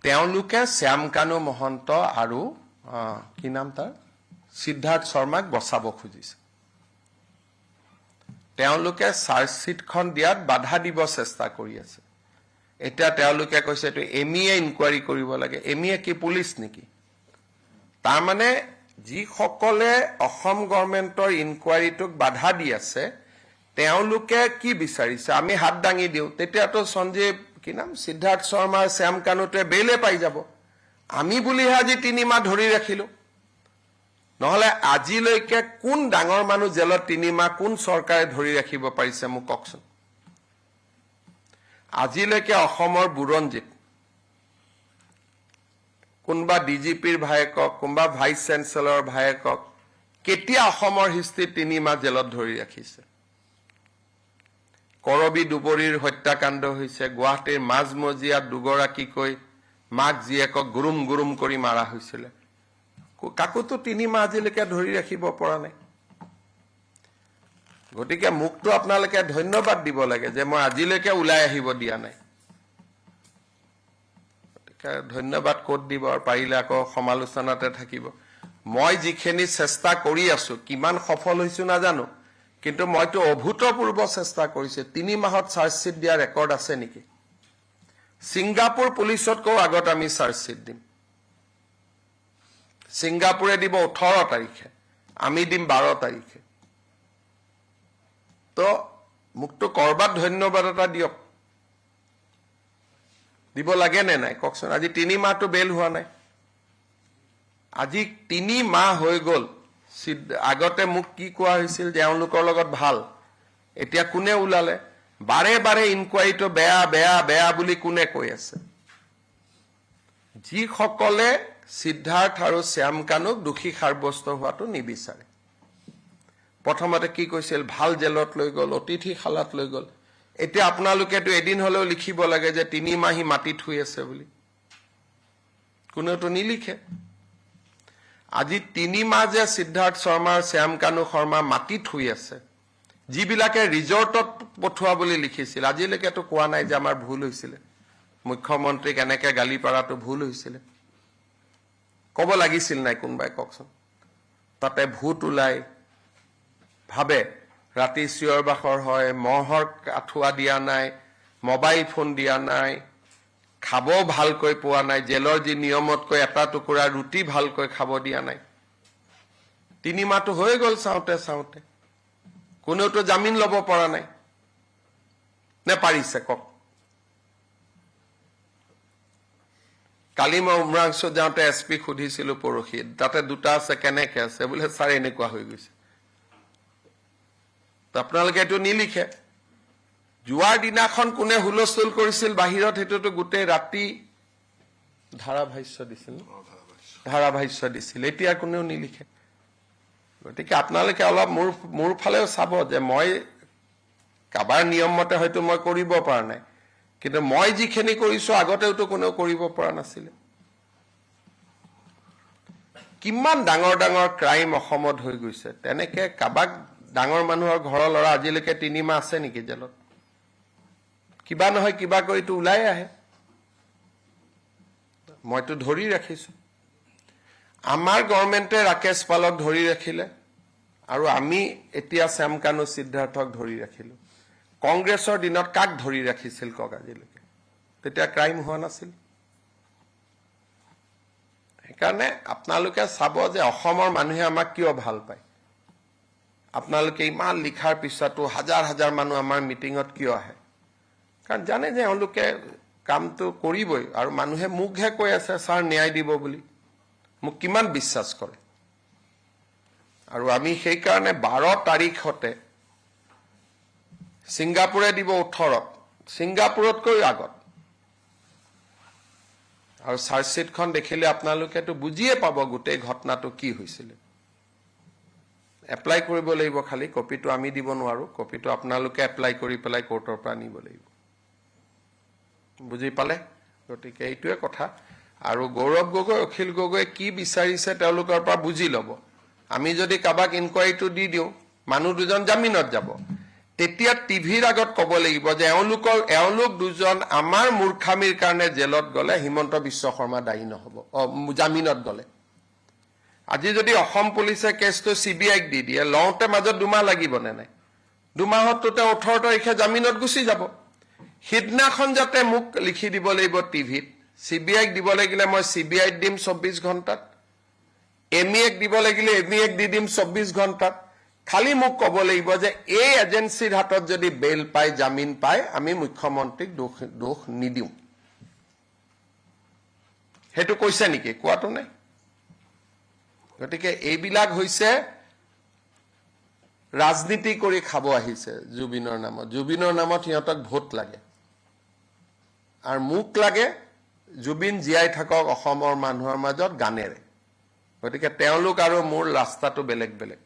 তেওঁলোকে শ্যামকানু মহন্ত আৰু কি নাম তাৰ সিদ্ধাৰ্থ শৰ্মাক বচাব খুজিছে তেওঁলোকে চাৰ্জশিটখন দিয়াত বাধা দিব চেষ্টা কৰি আছে এটা তেওঁলোকে কৈছে তো এমইএ ইনকুৱাৰী কৰিব লাগে এমইএ কি পুলিচ নেকি তাৰ মানে যি সকলে অসম গৱৰ্ণমেণ্টৰ ইনকুৱাৰীটোক বাধা দি আছে তেওঁলোকে কি বিচাৰিছে আমি হাত দাঙি দিও তেতিয়াতো সঞ্জীৱ কি নাম সিদ্ধাৰ্থ শৰ্মা শ্যামকানুতে বেলে পাই যাব আমি বুলিহে আজি 3 মাহ ধৰি ৰাখিলো নহলে আজিলৈকে কোন ডাঙৰ মানুহ জেলত 3 মাহ কোন চৰকাৰে ধৰি ৰাখিব পাৰিছে মোক কওকচোন আজিলৈকে অসমৰ বুৰঞ্জীত কোনবা ডিজিপিৰ ভায়েকক কোনবা ভাইস চেঞ্চেলৰ ভায়েকক কেতিয়া অসমৰ হিষ্ট্ৰীত 3 মাহ জেলত ধৰি ৰাখিছে কৰবি দুবৰীৰ হত্যাকাণ্ড হৈছে গুৱাহাটীৰ মাজমজিয়াত দুগৰাকীকৈ মাক জীয়েকক গুৰুম গুৰুম কৰি মাৰা হৈছিল কাকোতো 3 মাহ আজিলৈকে ধৰি ৰাখিব পৰা নাই গতিকে মুক্ত আপোনালোকে ধন্যবাদ দিব লাগে যে মই আজিলৈকে উলাই আহিব দিয়া নাই গতিকে ধন্যবাদ কোট দিব আৰু পাৰিলে আকৌ সমালোচনাতে থাকিব মই যিখিনি চেষ্টা কৰি আছো কিমান সফল হৈছো নাজানো কিন্তু মইতো অভূতপূৰ্ব চেষ্টা কৰিছে 3 মাহত চাৰ্জশিট দিয়া ৰেকৰ্ড আছে নেকি সিংগাপুৰ পুলিচতকৈ আগত আমি চাৰ্জশিট দিম সিংগাপুৰে দিব 18 তাৰিখে আমি দিম 12 তাৰিখে তো মুক্তো কৰবাত ধন্যবাদ এটা দিয়ক দিব লাগে নে নাই কওকচোন আজি 3 মাহটো বেল হোৱা নাই আজি 3 মাহ হৈ গল আগতে মোক কি কোৱা হৈছিল যে তেওঁলোকৰ লগত ভাল এতিয়া কোনে উলালে বাৰে বাৰে ইনকুৱাৰীটো বেয়া বেয়া বেয়া বুলি কোনে কৈ আছে যি সকলে সিদ্ধাৰ্থ আৰু শ্যামকানুক দোষী সাব্যস্ত হোৱাটো নিবিচাৰে প্ৰথমতে কি কৈছিল ভাল জেলত লৈ গল অতিথি খালাত লৈ গল এতিয়া আপোনালোকেতো এদিন হলেও লিখিব লাগে যে 3 মাহি মাটিত হৈ আছে বুলি কোনেতো নিলিখে আজি 3 মাহ যে সিদ্ধাৰ্থ শৰ্মা শ্যামকানু শৰ্মা মাটিত হৈ আছে যিবিলাকে ৰিজৰ্টত পঠোৱা বুলি লিখিছিল আজিলৈকেতো কোৱা নাই যে আমাৰ ভুল হৈছিল মুখ্যমন্ত্ৰীক এনেকে গালি পাৰাটো ভুল হৈছিল কব লাগিছিল নাই কোনবাই কওকচোন তাতে ভূত ওলাই ভাবে ৰাতি চিঞৰ বাখৰ হয় মহৰ আঠুৱা দিয়া নাই মোবাইল ফোন দিয়া নাই খাব ভালকৈ পোৱা নাই জেলৰ যি নিয়মতকৈ এটা টুকুৰা ৰুটি ভালকৈ খাব দিয়া নাই 3 মাহটো হৈ গল চাওঁতে চাওঁতে কোনেওতো জামিন লব পৰা নাই নে পাৰিছে কক কালি মই উমৰাংশত যাওঁতে এছপি সুধিছিলো পৰহি তাতে দুটা আছে কেনেকে আছে বোলে ছাৰ এনেকুৱা হৈ গৈছে আপোনালোকে এইটো নিলিখে জুৱাৰ দিনাখন কোনে হুলস্থুল কৰিছিল বাহিৰত হেতুটো গোটেই ৰাতি ধাৰাভাষ্য দিছিল এতিয়া কোনেও নিলিখে গতিকে আপোনালোকে অলপ মোৰ ফালেও চাব যে মই কাবাৰ নিয়ম মতে হয়তো মই কৰিব পৰা নাই কিন্তু মই যিখিনি কৰিছো আগতেওতো কোনেও কৰিব পৰা নাছিল কিমান ডাঙৰ ডাঙৰ ক্ৰাইম অসমত হৈ গৈছে তেনেকে কাবাক ডাঙৰ মানুহৰ ঘৰৰ ল'ৰা আজিলৈকে 3 মাহ আছে নেকি জেলত কিবা নহয় কিবা কৰিতো উলাই আহে মইতো ধৰি ৰাখিছো আমাৰ গৱৰ্ণমেণ্টে ৰাকেশ পালক ধৰি ৰাখিলে আৰু আমি এতিয়া শ্যামকানু সিদ্ধাৰ্থক ধৰি ৰাখিলো কংগ্ৰেছৰ দিনত কাক ধৰি ৰাখিছিল কক আজিলৈকে তেতিয়া ক্ৰাইম হোৱা নাছিল সেইকাৰণে আপোনালোকে চাব যে অসমৰ মানুহে আমাক কিয় ভাল পায় আপোনালোকে ইমান লিখাৰ পিছতো হাজাৰ হাজাৰ মানুহ আমাৰ মিটিঙত কিয় আহে কাৰণ জানে যে তেওঁলোকে কামটো কৰিবই আৰু মানুহে মুখহে কৈ আছে ছাৰ ন্যায় দিব বুলি মোক কিমান বিশ্বাস কৰে আৰু আমি সেই কাৰণে 12 তাৰিখতে সিংগাপুৰে দিব 18 সিংগাপুৰতকৈ আগত আৰু চাৰ্জশিটখন দেখিলে আপোনালোকেতো বুজিয়ে পাব গোটেই ঘটনাটো কি হৈছিল এপ্লাই কৰিব লাগিব খালি কপিটো আমি দিব নোৱাৰো কপিটো আপোনালোকে এপ্লাই কৰি পেলাই কোৰ্টৰ পৰা নিব লাগিব বুজি পালে গতিকে এইটোৱে কথা আৰু গৌৰৱ গগৈ অখিল গগৈ কি বিচাৰিছে তেওঁলোকৰ পৰা বুজি লব আমি যদি কাবাক ইনকুৱাৰীটো দি দিও মানুহ দুজন জামিনত যাব তেতিয়া টিভিৰ আগত ক'ব লাগিব যে এওঁলোক দুজন আমাৰ মূৰ্খামিৰ কাৰণে জেলত গ'লে হিমন্ত বিশ্ব শৰ্মা দায়ী নহ'ব, জামিনত গ'লে। আজি যদি অসম পুলিচে কেছটো CBIক দি দিয়ে, লওঁতে মাজত 2 মাহ লাগিবনে নাই? 2 মাহততো তেওঁ 18 তাৰিখে জামিনত গুচি যাব। সিদিনাখন যাতে মোক লিখি দিব লাগিব টিভিত, CBIক দিব লাগিলে মই CBIক দিম 24 ঘণ্টাত, MEক দিব লাগিলে MEক দি দিম 24 ঘণ্টাত। খালি মোক ক'ব লাগিব যে এই এজেন্সিৰ হাতত যদি বেল পায়, জামিন পায়, আমি মুখ্যমন্ত্ৰীক দোষ নিদিওঁ। সেইটো কৈছে নেকি? কোৱাটো নাই। গতিকে এইবিলাক হৈছে ৰাজনীতি কৰি খাব আহিছে জুবিনৰ নামত। জুবিনৰ নামত সিহঁতক ভোট লাগে, আৰু মোক লাগে জুবিন জীয়াই থাকক অসমৰ মানুহৰ মাজত গানেৰে। গতিকে তেওঁলোক আৰু মোৰ ৰাস্তাটো বেলেগ বেলেগ।